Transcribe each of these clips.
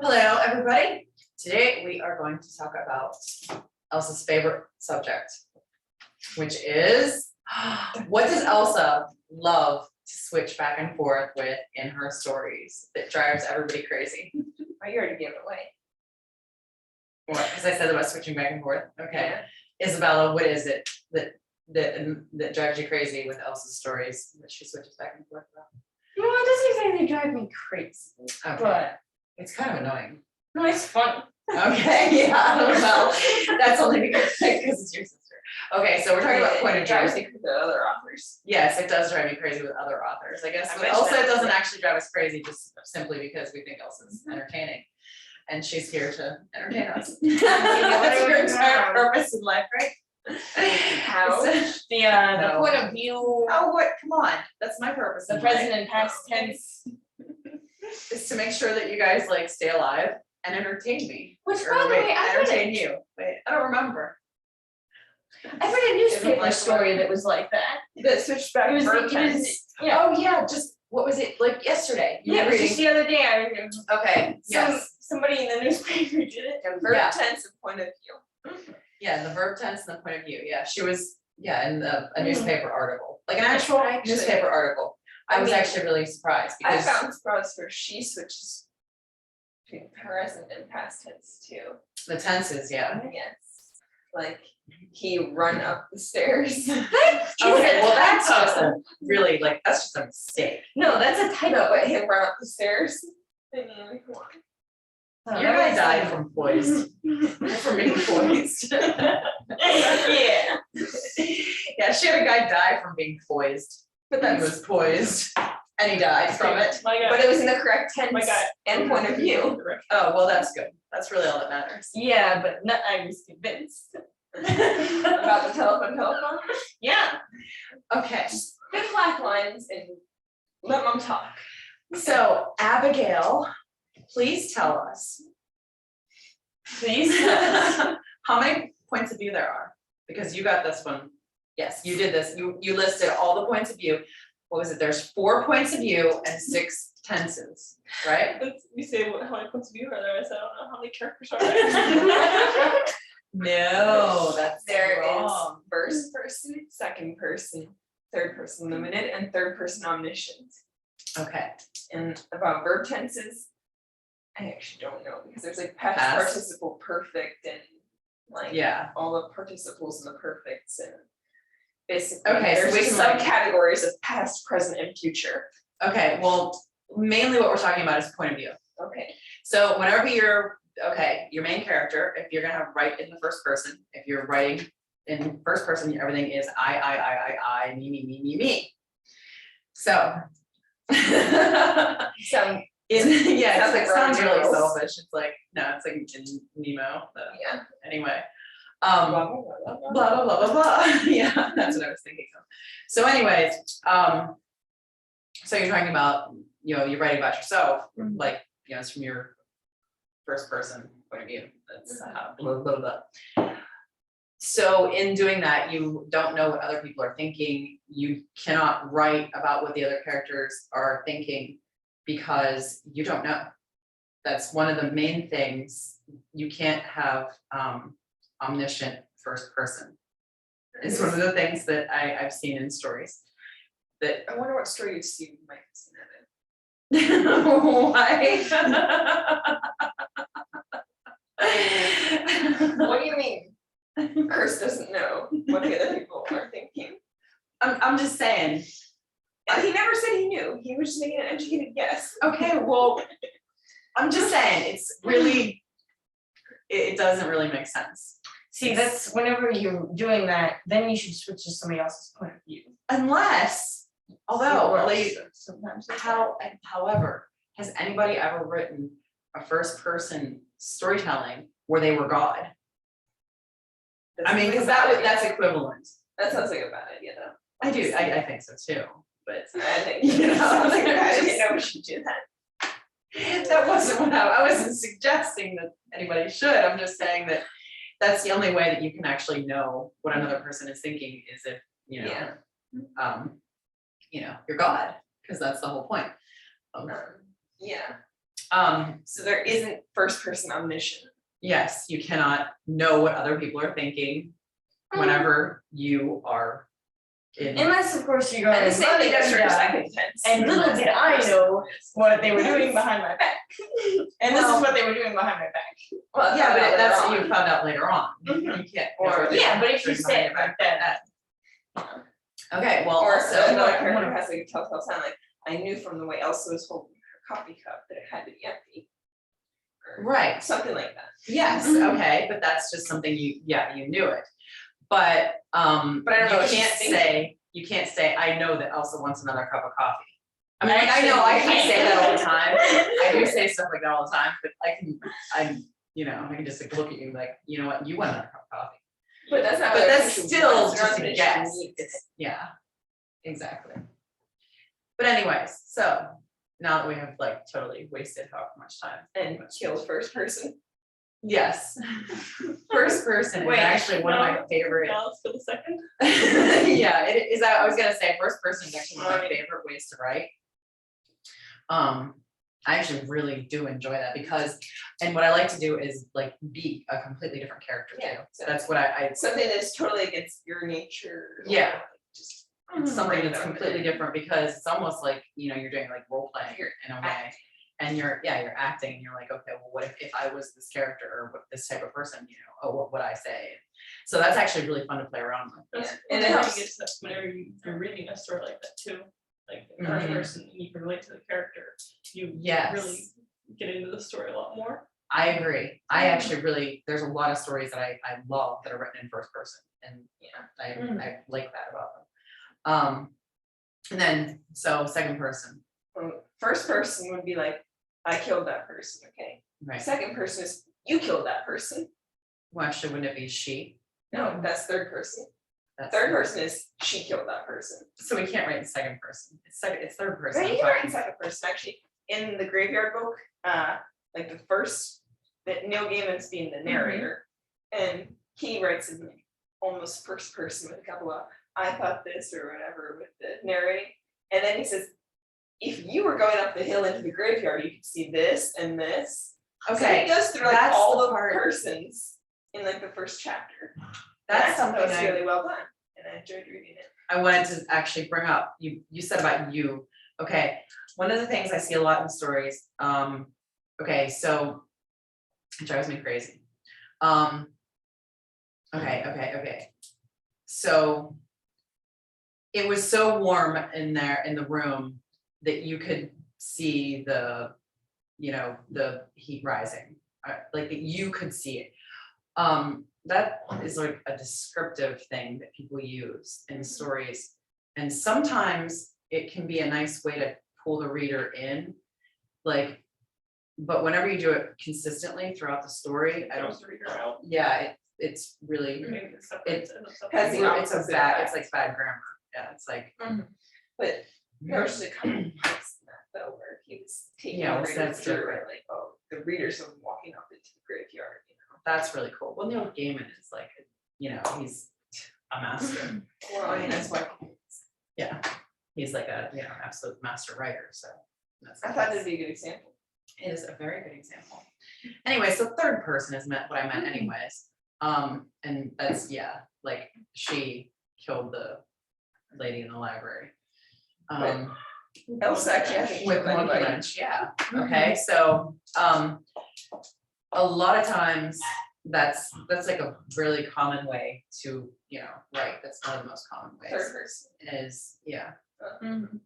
Hello, everybody. Today we are going to talk about Elsa's favorite subject, which is what does Elsa love to switch back and forth with in her stories that drives everybody crazy? Oh, you already gave it away. What? Because I said about switching back and forth. Okay, Isabella, what is it that drives you crazy with Elsa's stories that she switches back and forth about? No, it doesn't exactly drive me crazy, Okay. but It's kind of annoying. no, it's fun. Okay, yeah, well, that's only because it's your sister. Okay, so we're talking about point of drives view. me the other authors. Yes, it does drive me crazy with other authors. I guess I with mentioned Elsa, that it doesn't before. actually drive us crazy just simply because we think Elsa's entertaining. And she's here to entertain us. That's your entire purpose in life, right? How? The No. point of view, Oh, what, come on, that's my purpose the in life. present and past tense. Is to make sure that you guys like stay alive and entertain me. Which, Or by the wait, way, I entertain you. Wait, I don't remember. read a newspaper like story that was like that. That switched back It was, verb tense. yeah. Oh, yeah, just, what was it, like yesterday? You Yeah, were it was just reading. the other day, I read Okay, yes, somebody in the newspaper did it. And verb Yeah. tense and point of view. yeah, the verb tense and the point of view, yeah, she was, yeah, in a Mhm. newspaper article, like an actual Actually, newspaper article. I was mean, actually really surprised I because found spots where she switches between present and past tense too. the tenses, yeah. Yes, like he run up the stairs. Okay, well, that's just a really, like, that's just a mistake. No, that's a I know, typo. but him run up the stairs. I mean, like, come on. Your guy died from poised, from being poised. Yeah. Yeah, she had a guy die from being poised, but then was poised, and he died from it. My But God. it was in the correct tense My God. and point of view. Oh, well, that's good. That's really all that matters. Yeah, but not, I was convinced. About the telephone. Yeah. Okay, Good black lines and let mom talk. so Abigail, please tell us. Please. How many points of view there are? Because you got this one. Yes, you did this. You listed all the points of view. What was it? There's 4 points of view and 6 tenses, right? You say how many points of view are there? I said, I don't know how many characters are there. No, that's There is wrong. first person, second person, third person limited, and third person omniscient. Okay, And about verb tenses, I actually don't know because there's like past Past. participle perfect and like yeah, all the participles and the perfects and basically Okay, so there's we just can, like- subcategories of past, present, and future. okay, well, mainly what we're talking about is point of view. Okay. So whenever you're, okay, your main character, if you're gonna have write in the first person, if you're writing in first person, everything is I, me. So. So Yeah, Sounds it like sounds Roman really numerals. selfish, it's like, no, it's like in Nemo, yeah. anyway. Blah, blah, blah, blah, blah. Blah, blah, blah, blah, blah, yeah, that's what I was thinking of. So anyways, so you're talking about, you know, you're writing about yourself, like, you know, it's from your first person point of view, that's blah, blah, blah. So in doing that, you don't know what other people are thinking, you cannot write about what the other characters are thinking because you don't know. That's one of the main things, you can't have omniscient first person. It's one of the things that I've seen in stories. That I wonder what story you've seen might have seen that in. why? What do you mean? Chris doesn't know what the other people are thinking. I'm just saying, He never said he knew. He was just making an educated guess. okay, well, I'm just saying, it's really, it doesn't really make sense. See, that's whenever you're doing that, then you should switch to somebody else's point of view. Unless, although, like, Sometimes. however, has anybody ever written a first person storytelling where they were God? I mean, because that's equivalent. That sounds like a bad idea though. I do, I think so too, but. I think You know, sounds like a bad just- idea. No, we should do that. That wasn't what I wasn't suggesting that anybody should, I'm just saying that that's the only way that you can actually know what another person is thinking is if, you know, Yeah. you're God, because that's the whole point. Yeah. So there isn't first person omniscient. yes, you cannot know what other people are thinking whenever you are in. Unless, of course, you're going. And the same thing goes for "Yeah, second tense. And little did I know what they were doing behind my back. And this is what they were doing behind my back. Well, Yeah, but that's what later you found out later on. Mhm. You can't. Or- Yeah, but if you say it like that. Okay, well, Or also, another character has like a telltale sign, like, I knew from the way Elsa was holding her coffee cup that it had to be empty. Or right, something like that. yes, Mhm. okay, but that's just something you knew it. But But I don't know you what she's you can't say, I know that Elsa wants another cup of coffee. I mean, I like, I actually know, I can't. can say that all the time, I do say stuff like that all the time, but I can just like look at you like, you know what, you want another cup of coffee. But that's not. But what I that's think she still wants, just not a that she guess, needs it. it's, yeah, exactly. But anyways, so now that we have like totally wasted however much time. And kill first person. Yes. First person is Wait, actually one of my no. favorite. Let's for the second. Yeah, it is, I was gonna say, first person is actually one of my favorite ways to write. I actually really do enjoy that because, and what I like to do is like be a completely different character too. Yeah, So that's what I Something that's totally against your nature. or, Yeah. like, Just. it's something bring it that's over. completely different because it's almost like, you're doing like role playing in a way. And you're acting and you're like, okay, well, what if I was this character or what this type of person, what would I say? So that's actually really fun to play around with. Yeah, And and it then helps. you get to whenever you're reading a story like that too, like the Mhm. first person, and you can relate to the character, you Yes. really get into the story a lot more. I agree. I actually really, there's a lot of stories that I love that are written in first person and I like that about them. And then, so second person, First person would be like, I killed that person, okay? right? Second person is, you killed that person. Well, actually, wouldn't it be she? No, that's third person. That's Third person is, she killed that person. So we can't write in second person. It's third person. Right, I'm you can write in talking- second person, actually, in the graveyard book, like the first, that Neil Gaiman's being the narrator. And he writes in like almost first person with a couple of, I thought this or whatever with the narrating. And then he says, if you were going up the hill into the graveyard, you could see this and this. So Okay, he goes through like that's all the the part- persons in like the first chapter. that's And I thought something that was I really well done, and I enjoyed reading it. I wanted to actually bring up. You said about you. Okay, one of the things I see a lot in stories. Okay, so it drives me crazy. Okay. So it was so warm in there in the room that you could see the heat rising, like that you could see it. That is like a descriptive thing that people use in stories. And sometimes it can be a nice way to pull the reader in, like, but whenever you do it consistently throughout the story, I don't, Throws the reader out. yeah, it's really, Maybe it's separate, It's- and it's separate. Has the it's a opposite bad, effect. it's like bad grammar, yeah, it's like. But there's a couple of parts in that though, where he was taking Yeah, the well, reader that's through different. it, like, oh, the readers are walking up into the graveyard, That's really cool. Well, Neil Gaiman is like, he's a master. Well, I mean, that's why, Yeah, he's like a, absolute master writer, so. I thought it'd be a good example. It is a very good example. Anyway, so third person is what I meant anyways. And that's, like she killed the lady in the library. Elsa actually has to With kill Monkey anybody. Wrench, yeah, okay, so, a lot of times, that's like a really common way to, write, that's one of the most common ways, Third person. is, Mhm.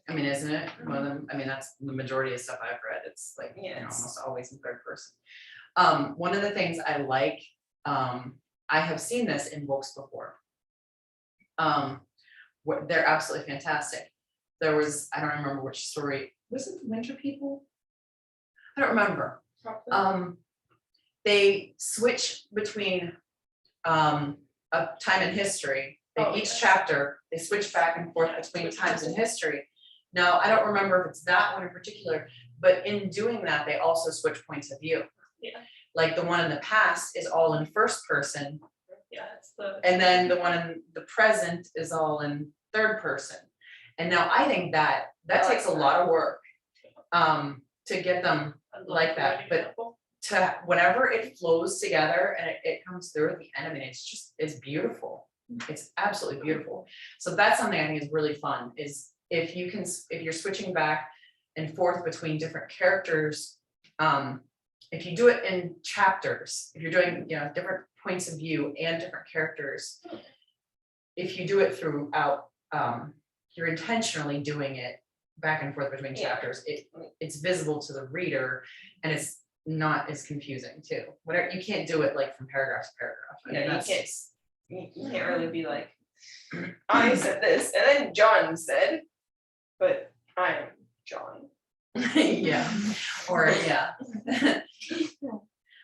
I mean, isn't it, one of them, I mean, that's the majority of stuff I've read, it's like, Yes. almost always in third person. One of the things I like, I have seen this in books before. They're absolutely fantastic. There was, I don't remember which story, was it the Winter People? I don't remember. They switch between a time in history. In Oh, each okay. chapter, they switch back and forth between times in history. Now, I don't remember if it's that one in particular, but in doing that, they also switch points of view. Yeah. Like the one in the past is all in first person, Yeah, it's the. and then the one in the present is all in third person. And now I think that I like takes a that. lot of work to get them I love like that, writing but ramble. to whenever it flows together and it comes through at the end, I mean, it's beautiful. It's absolutely beautiful. So that's something I think is really fun, is if you're switching back and forth between different characters, if you do it in chapters, if you're doing, different points of view and different characters, if you do it throughout, you're intentionally doing it back and forth between Yeah. chapters, it's visible to the reader and it's not as confusing too. Whatever, you can't do it like from paragraph to paragraph. I mean, Yeah, you that's can't- just- You can't really be like, I said this, and then John said, but I'm John. Yeah, or, yeah.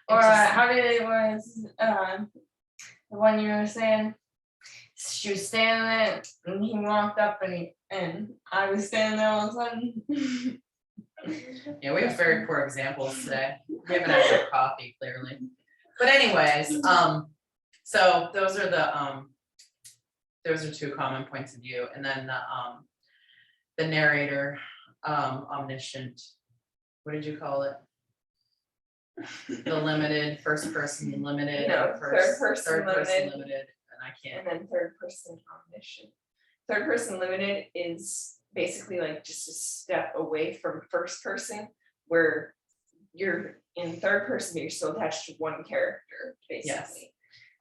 Or It's just- how did it was, the one you were saying? She was standing there and he walked up and I was standing there all of a sudden. Yeah, we have very poor examples today. We haven't had enough coffee, clearly. But anyways, so those are two common points of view, and then the narrator, omniscient, what did you call it? The limited, first person limited, No, third person limited. limited, and I can't. And then third person omniscient. Third person limited is basically like just a step away from first person, where you're in third person, but you're still attached to one character, basically.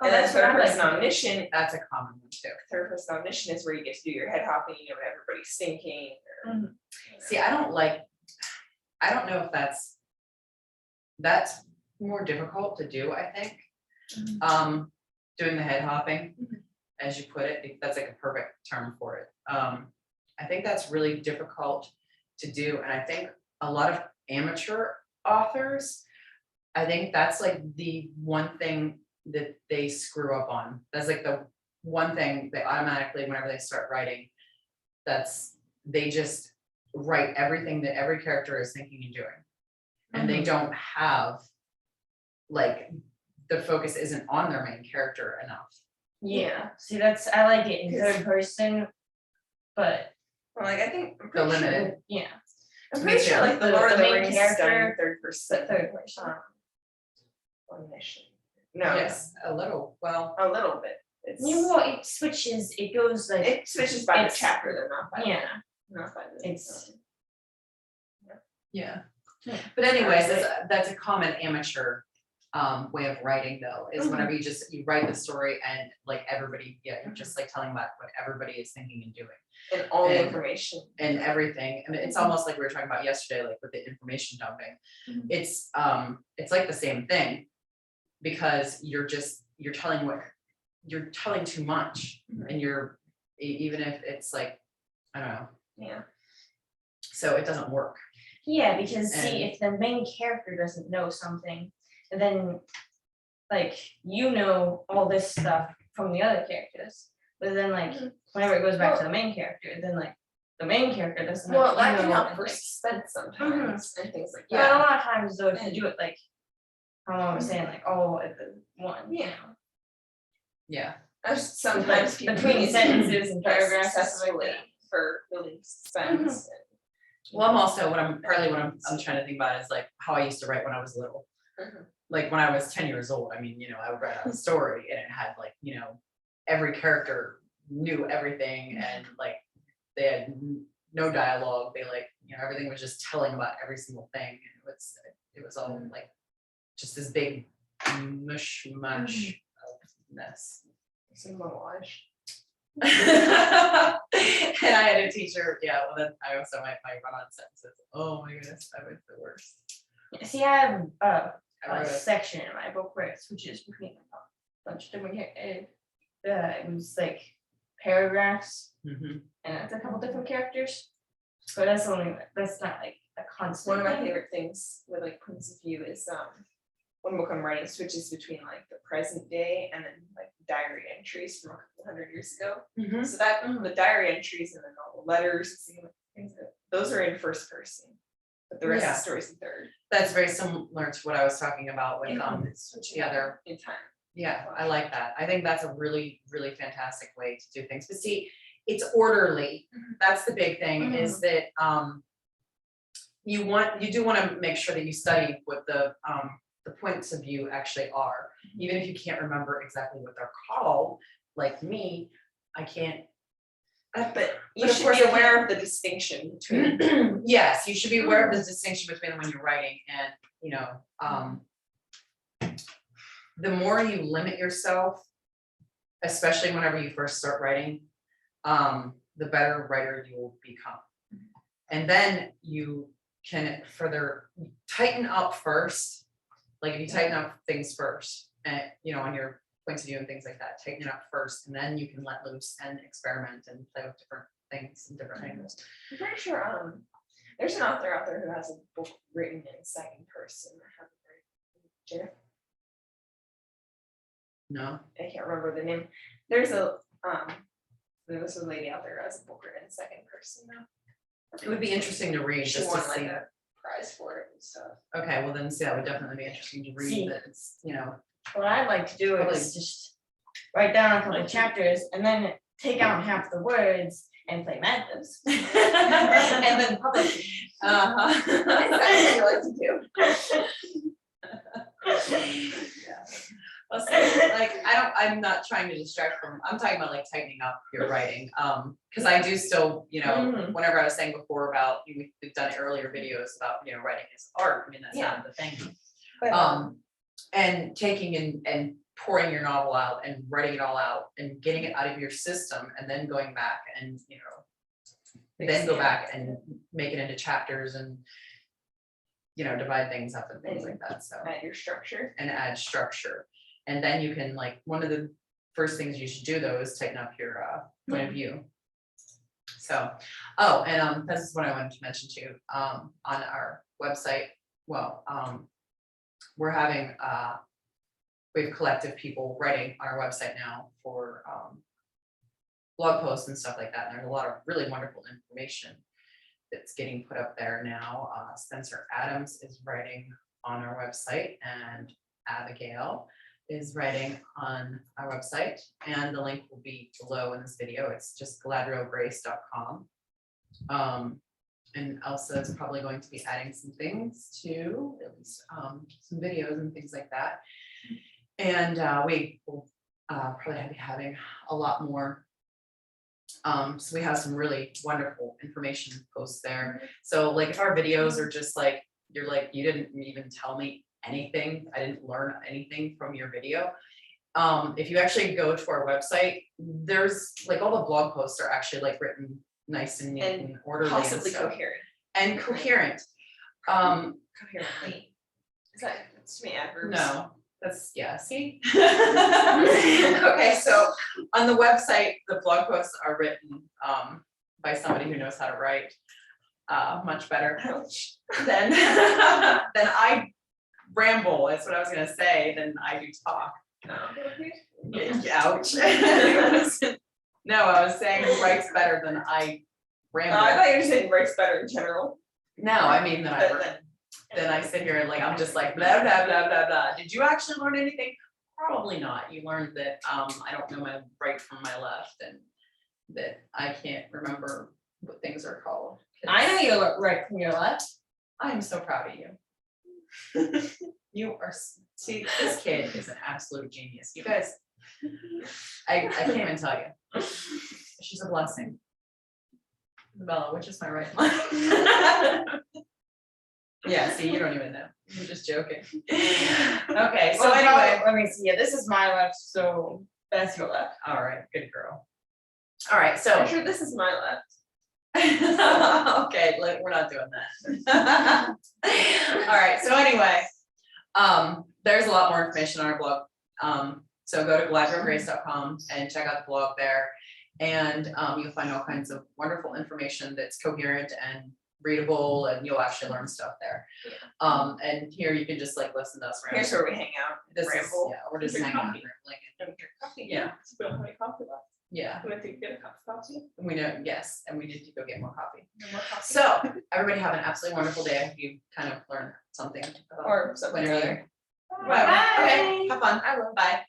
Oh, And then that's what third I like person to do. omniscient, That's a common one too. third person omniscient is where you get to do your head hopping, everybody's thinking. Or, See, I don't know if that's more difficult to do, I think. Doing the head hopping, as you put it, that's like a perfect term for it. I think that's really difficult to do, and I think a lot of amateur authors, I think that's like the one thing that they screw up on. That's like the one thing they automatically, whenever they start writing, they just write everything that every character is thinking and doing. And they don't have, like, the focus isn't on their main character enough. Yeah, see, I like it in third person, but well, like I think I'm The pretty sure, limited. yeah, I'm pretty sure like the The- Lord of the the main Rings is done in character, third person. but third person. Omniscient. No, Yes, a little, well, a little bit. It's, You know what, it switches, it goes like, it switches by the it's- chapter, they're not by yeah, not by the. it's, yeah. Yeah. But anyways, that's a common amateur way of writing though, is whenever you write the story and like everybody, you're just like telling about what everybody is thinking and doing. And all the And- information. And everything, and it's almost like we were talking about yesterday, like with the information dumping. Mhm. It's like the same thing, because you're telling too much, and even if it's like, I don't know, Yeah. so it doesn't work. yeah, because see, And- if the main character doesn't know something, and then like, you know all this stuff from the other characters, but then like, whenever it goes back to the main character, then like, the main character doesn't know. Well, that can know help and, for like- suspense sometimes and things like But a that. lot of times though, if you do it like, how I was saying, like, all at the one. Yeah. Yeah, Sometimes people Between use sentences and that paragraphs, stuff like successfully that. for building suspense. well, I'm also, what I'm trying to think about is like how I used to write when I was little. Mhm. Like when I was 10 years old, I mean, I would write out a story and it had like, every character knew everything, and like they had no dialogue. They like, everything was just telling about every single thing. And it was all like just this big mush of mess. It's a melange. And I had a teacher, well then I also my run-on sentences. Oh my goodness, that was the worst. See, I have I a wrote it. section in my book where it switches between a bunch of different it was like paragraphs Mhm. and it's a couple different characters. But that's not like a constant. One of my thing. favorite things with like points of view is one book I'm writing switches between like the present day and then like diary entries from a couple hundred years ago. Mhm. So that the diary entries and then all the letters and things those are in first person, but the rest of Yeah. the story's in third. That's very similar to what I was talking about with It's switching the other. in time. Yeah, I like that. I think that's a really, really fantastic way to do things. But see, it's orderly. That's the big thing, is that you do wanna make sure that you study what the points of view actually are, even if you can't remember exactly what they're called, like me, I can't. But you But of should course be I aware of the distinction between. Yes, you should be aware of the distinction between when you're writing and, you know, the more you limit yourself, especially whenever you first start writing, the better writer you will become. And then you can further tighten up first, like if you tighten up things first, and you know, on your points of view and things like that, tighten it up first, and then you can let loose and experiment and play with different things and different angles. I'm pretty sure there's an author out there who has a book written in second person. I haven't read it. No, I can't remember the name. There's a lady out there who has a book written in second person now. it would be interesting to read She just to won like see. a prize for it and stuff. Okay, well then, see, that would definitely be interesting to read. See. That it's, you know, What I'd like to do Probably. is just write down a couple of chapters and then take out half the words and play Mad Libs. and then publish. That's what you like to do. Yeah. Well, so, like, I'm not trying to distract from, I'm talking about like tightening up your writing, because I do still, you know, whenever I was saying before about, we've done earlier videos about, you know, writing is art, I mean, that's not the thing. And taking and pouring your novel out and writing it all out and getting it out of your system and then going back and, you know, then go back and make it into chapters and, you know, divide things up and things like that, so. At your structure. And add structure. And then you can, like, one of the first things you should do though is tighten up your point of view. So, oh, and this is what I wanted to mention too, on our website, well, we're having we have collective people writing on our website now for blog posts and stuff like that, and there's a lot of really wonderful information that's getting put up there now. Spencer Adams is writing on our website, and Abigail is writing on our website, and the link will be below in this video. It's just galadrielgrace.com. And Elsa is probably going to be adding some things to, at least some videos and things like that. And we will probably be having a lot more. So we have some really wonderful information posts there. So like if our videos are just like, you're like, you didn't even tell me anything, I didn't learn anything from your video. If you actually go to our website, there's like all the blog posts are actually like written nice and neat and orderly and Possibly stuff. coherent. And coherent. Coherently. Is that, that's to me adverbs? No, that's, yeah, see? Okay, so on the website, the blog posts are written by somebody who knows how to write much better than I ramble, is what I was gonna say, than I do talk. Ouch. No, I was saying who writes better than I ramble. I thought you were saying writes better in general. No, I mean that But then I sit here and like, I'm just like blah, blah, blah, blah, blah. Did you actually learn anything? Probably not. You learned that I don't know my right from my left and that I can't remember what things are called. I know you're right from your left. I am so proud of you. You are, see, this kid is an absolute genius. You guys, I can't even tell you. She's a blessing. Isabella, which is my right line? Yeah, see, you don't even know. You're just joking. Okay, so Well, anyway. let me see. Yeah, this is my left, so that's your left. All right, good girl. All right, I'm so. sure this is my left. Okay, we're not doing that. All right, so anyway, there's a lot more information on our blog. So go to galadrielgrace.com and check out the blog there. And you'll find all kinds of wonderful information that's coherent and readable, and you'll actually learn stuff there. And here you can just like listen to us ramble. Here's where we hang out. This is, ramble. yeah, we're just Drink hanging out coffee. and rambling. Don't get coffee. Yeah, We don't have any coffee left. yeah, We went to get a cup of coffee. we know, yes, and we did go get more coffee. No more coffee. So everybody have an absolutely wonderful day. I hope you kind of learned something about Or something when or you're other. there. Well, okay, have fun. I will. Bye.